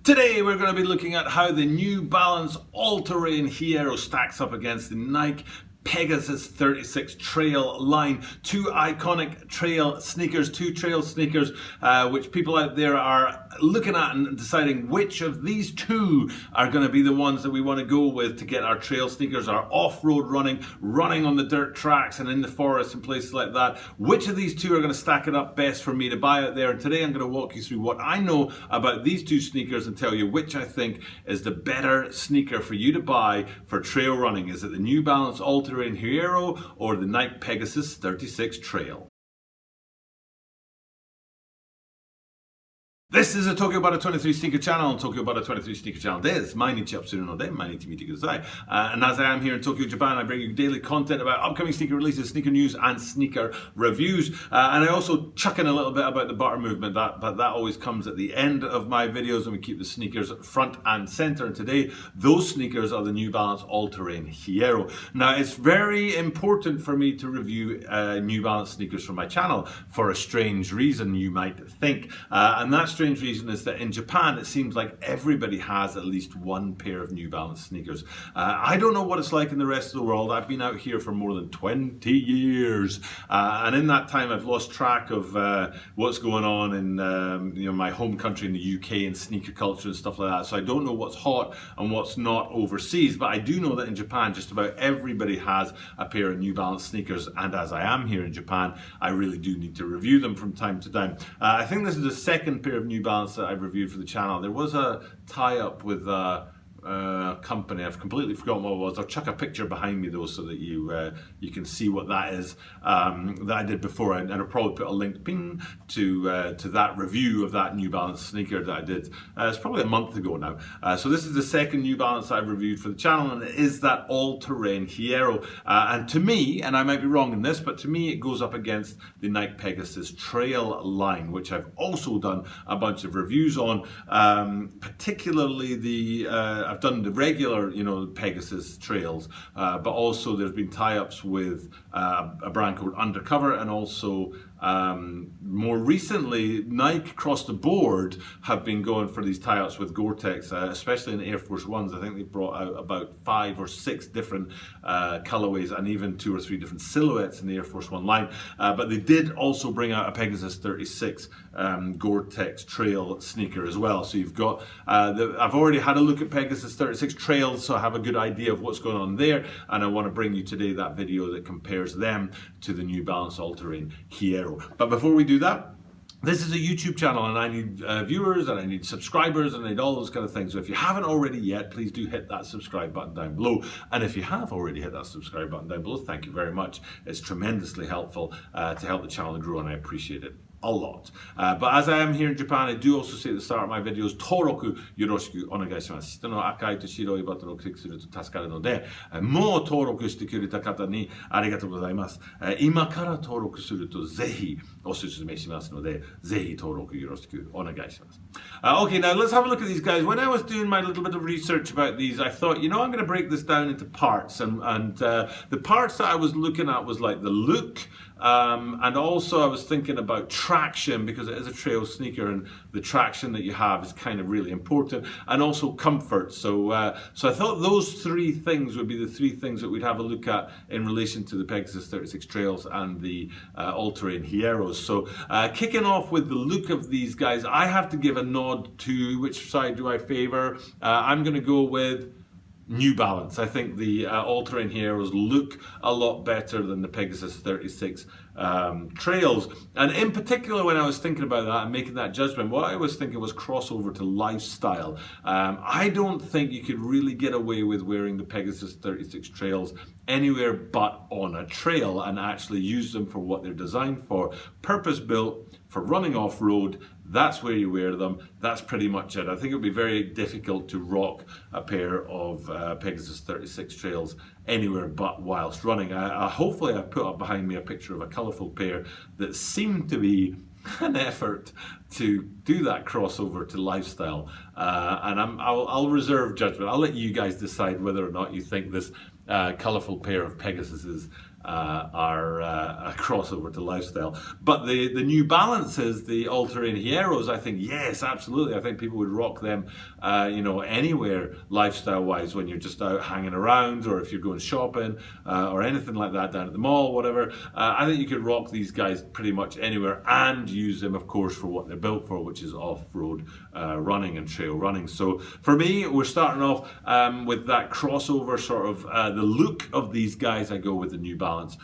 Today we're going to be looking at how the New Balance All Terrain Hierro stacks up against the Nike Pegasus 36 trail line. Two iconic trail sneakers, which people out there are looking at and deciding which of these two are going to be the ones that we want to go with to get our trail sneakers, our off-road running on the dirt tracks and in the forest and places like that. Which of these two are going to stack it up best for me to buy out there? And today I'm going to walk you through what I know about these two sneakers and tell you which I think is the better sneaker for you to buy for trail running. Is it the New Balance All Terrain Hierro or the Nike Pegasus 36 Trail? This is a Tokyo Bara 23 Sneaker Channel, and Tokyo Bara 23 Sneaker Channelです。毎日アップするので、毎日見てください。And as I am here in Tokyo, Japan, I bring you daily content about upcoming sneaker releases, sneaker news, and sneaker reviews. And I also chuck in a little bit about the butter movement, but that always comes at the end of my videos, and we keep the sneakers front and center. And today, those sneakers are the New Balance All Terrain Hierro. Now, it's very important for me to review New Balance sneakers for my channel for a strange reason, you might think. And that strange reason is that in Japan it seems like everybody has at least one pair of New Balance sneakers. I don't know what it's like in the rest of the world. I've been out here for more than 20 years, and in that time I've lost track of what's going on in my home country in the UK and sneaker culture and stuff like that. So I don't know what's hot and what's not overseas, but I do know that in Japan just about everybody has a pair of New Balance sneakers, and as I am here in Japan, I really do need to review them from time to time. I think this is the second pair of New Balance that I've reviewed for the channel. There was a tie-up with a company. I've completely forgotten what it was. I'll chuck a picture behind me though so that you can see what that is that I did before, and I'll probably put a link pin to that review of that New Balance sneaker that I did. It's probably a month ago now. So this is the second New Balance I've reviewed for the channel, and it is that All Terrain Hierro. And to me, and I might be wrong in this, but to me it goes up against the Nike Pegasus Trail line, which I've also done a bunch of reviews on, particularly I've done the regular, Pegasus trails, but also there's been tie-ups with a brand called Undercover, and also more recently Nike across the board have been going for these tie-ups with Gore-Tex, especially in the Air Force Ones. I think they brought out about 5 or 6 different colorways and even 2 or 3 different silhouettes in the Air Force One line, but they did also bring out a Pegasus 36 Gore-Tex trail sneaker as well. So you've got I've already had a look at Pegasus 36 trails, so I have a good idea of what's going on there, and I want to bring you today that video that compares them to the New Balance All Terrain Hierro. But before we do that, this is a YouTube channel, and I need viewers, and I need subscribers, and I need all those kind of things. So if you haven't already yet, please do hit that subscribe button down below. And if you have already hit that subscribe button down below, thank you very much. It's tremendously helpful to help the channel grow, and I appreciate it a lot. But as I am here in Japan, I do also say at the start of my videos, Toroku yoroshiku onegai shimasu. 下の赤いと白いボタンをクリックすると助かるので、もう登録してくれた方にありがとうございます。今から登録するとぜひおすすめしますので、ぜひ登録よろしくお願いします。Okay, now let's have a look at these guys. When I was doing my little bit of research about these, I thought, I'm going to break this down into parts, and the parts that I was looking at was like the look, and also I was thinking about traction, because it is a trail sneaker and the traction that you have is kind of really important, and also comfort. So I thought those 3 things would be the 3 things that we'd have a look at in relation to the Pegasus 36 Trails and the All Terrain Hierros. So kicking off with the look of these guys, I have to give a nod to which side do I favor. I'm going to go with New Balance. I think the All Terrain Hierros look a lot better than the Pegasus 36 trails. And in particular, when I was thinking about that and making that judgment, what I was thinking was crossover to lifestyle. I don't think you could really get away with wearing the Pegasus 36 trails anywhere but on a trail and actually use them for what they're designed for. Purpose built for running off-road. That's where you wear them. That's pretty much it. I think it would be very difficult to rock a pair of Pegasus 36 trails anywhere but whilst running. Hopefully I've put up behind me a picture of a colourful pair that seemed to be an effort to do that crossover to lifestyle, and I'll reserve judgment. I'll let you guys decide whether or not you think this colourful pair of Pegasuses are a crossover to lifestyle. But the New Balances, the All Terrain Hierros, I think, yes, absolutely. I think people would rock them, anywhere lifestyle-wise, when you're just out hanging around, or if you're going shopping, or anything like that down at the mall, whatever. I think you could rock these guys pretty much anywhere and use them, of course, for what they're built for, which is off-road running and trail running. So for me, we're starting off with that crossover sort of the look of these guys. I go with the New Balance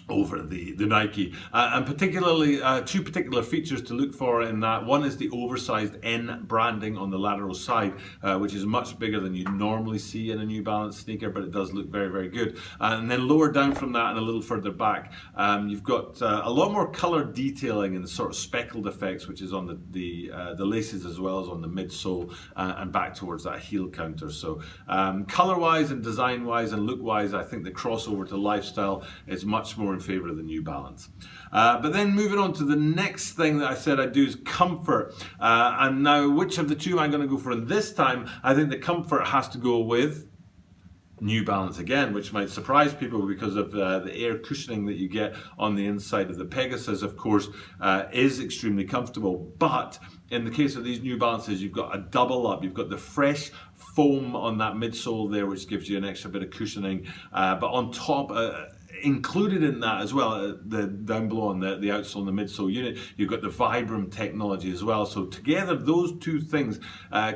over the Nike, and particularly two particular features to look for in that. One is the oversized N branding on the lateral side, which is much bigger than you normally see in a New Balance sneaker, but it does look very, very good. And then lower down from that and a little further back, you've got a lot more color detailing and sort of speckled effects, which is on the laces as well as on the midsole, and back towards that heel counter. So color-wise and design-wise and look-wise, I think the crossover to lifestyle is much more in favor of the New Balance. But then moving on to the next thing that I said I'd do is comfort. And now, which of the two am I going to go for this time? I think the comfort has to go with New Balance again, which might surprise people because of the air cushioning that you get on the inside of the Pegasus, of course, is extremely comfortable. But in the case of these New Balances, you've got a double up. You've got the fresh foam on that midsole there, which gives you an extra bit of cushioning. But on top, included in that as well, the down below on the outsole and the midsole unit, you've got the Vibram technology as well. So together, those two things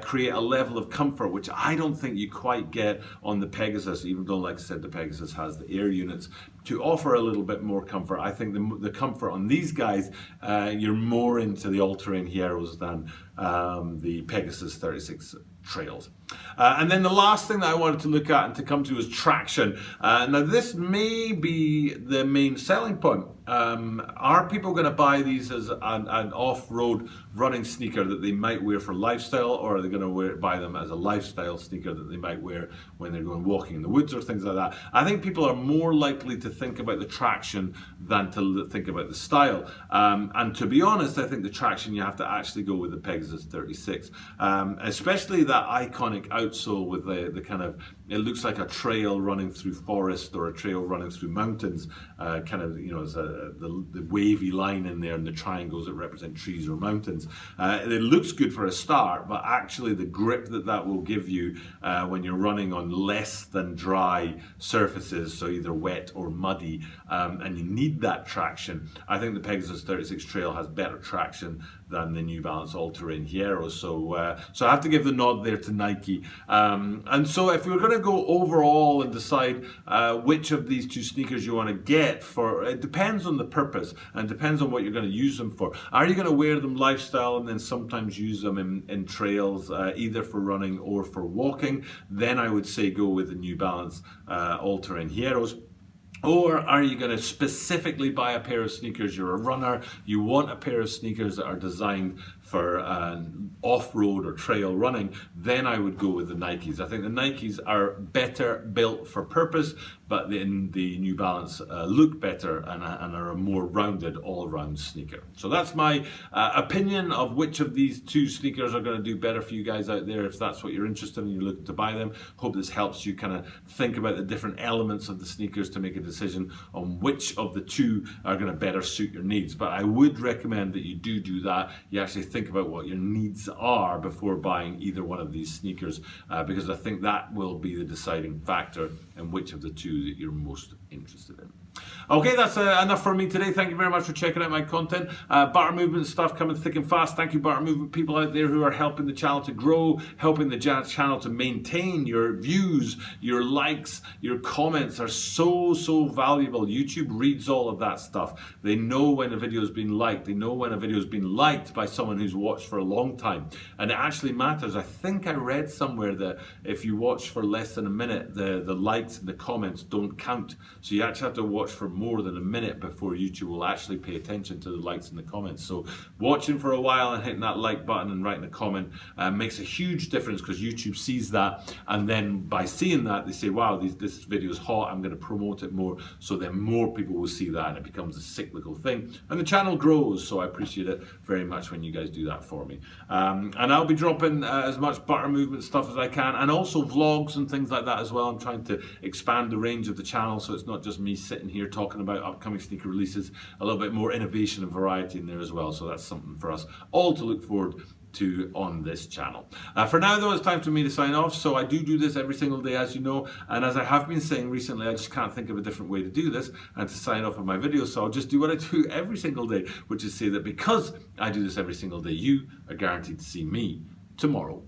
create a level of comfort which I don't think you quite get on the Pegasus, even though, like I said, the Pegasus has the air units to offer a little bit more comfort. I think the comfort on these guys, you're more into the All Terrain Hierros than the Pegasus 36 Trails. And then the last thing that I wanted to look at and to come to is traction. Now this may be the main selling point. Are people going to buy these as an off-road running sneaker that they might wear for lifestyle, or are they going to buy them as a lifestyle sneaker that they might wear when they're going walking in the woods or things like that? I think people are more likely to think about the traction than to think about the style. And to be honest, I think the traction, you have to actually go with the Pegasus 36, especially that iconic outsole with the kind of, it looks like a trail running through forest or a trail running through mountains, kind of, as the wavy line in there and the triangles that represent trees or mountains. It looks good for a start, but actually the grip that will give you when you're running on less than dry surfaces, so either wet or muddy, and you need that traction. I think the Pegasus 36 Trail has better traction than the New Balance All Terrain Hierro. So I have to give the nod there to Nike. And so if we're going to go overall and decide which of these two sneakers you want to get, it depends on the purpose and depends on what you're going to use them for. Are you going to wear them lifestyle and then sometimes use them in trails, either for running or for walking? Then I would say go with the New Balance All Terrain Hierros. Or are you going to specifically buy a pair of sneakers? You're a runner, you want a pair of sneakers that are designed for off-road or trail running, then I would go with the Nikes. I think the Nikes are better built for purpose, but then the New Balance look better and are a more rounded all-round sneaker. So that's my opinion of which of these two sneakers are going to do better for you guys out there, if that's what you're interested in and you're looking to buy them. Hope this helps you kind of think about the different elements of the sneakers to make a decision on which of the two are going to better suit your needs. But I would recommend that you do that. You actually think about what your needs are before buying either one of these sneakers, because I think that will be the deciding factor in which of the two that you're most interested in. Okay, that's enough for me today. Thank you very much for checking out my content. Barter Movement stuff coming thick and fast. Thank you, Barter Movement people out there who are helping the channel to grow, helping the channel to maintain. Your views, your likes, your comments are so valuable. YouTube reads all of that stuff. They know when a video has been liked. They know when a video has been liked by someone who's watched for a long time. And it actually matters. I think I read somewhere that if you watch for less than a minute, the likes and the comments don't count. So you actually have to watch for more than a minute before YouTube will actually pay attention to the likes and the comments. So watching for a while and hitting that like button and writing a comment makes a huge difference, because YouTube sees that, and then by seeing that they say, wow, this video is hot, I'm going to promote it more, so then more people will see that and it becomes a cyclical thing and the channel grows. So I appreciate it very much when you guys do that for me. And I'll be dropping as much butter movement stuff as I can, and also vlogs and things like that as well. I'm trying to expand the range of the channel, so it's not just me sitting here talking about upcoming sneaker releases, a little bit more innovation and variety in there as well. So that's something for us all to look forward to on this channel. For now though, it's time for me to sign off. So I do this every single day, as you know, and as I have been saying recently, I just can't think of a different way to do this and to sign off of my videos, so I'll just do what I do every single day, which is say that because I do this every single day, you are guaranteed to see me tomorrow.